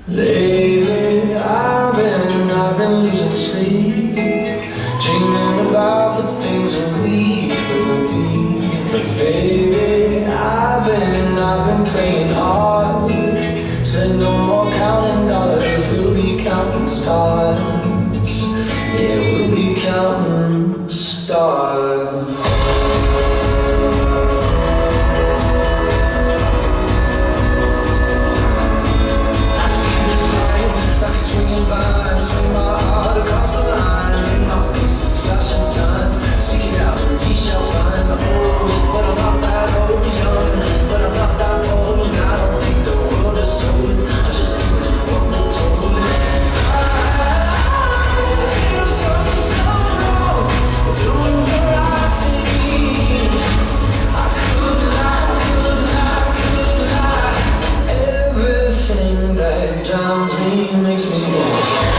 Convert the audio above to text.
Lately, I've been losing sleep, dreaming about the things that we could be. But baby, I've been praying hard. Said no more counting dollars, we'll be counting stars. Yeah, we'll be counting stars. Swinging vines, swing my heart across the line. In my face is flashing signs. Seek it out and he shall find. Old, but I'm not that old. Young, but I'm not that old. And I don't think the world is sold. I just doing what we're told. I feel so wrong, doing the right thing. I could lie. Everything that drowns me makes me want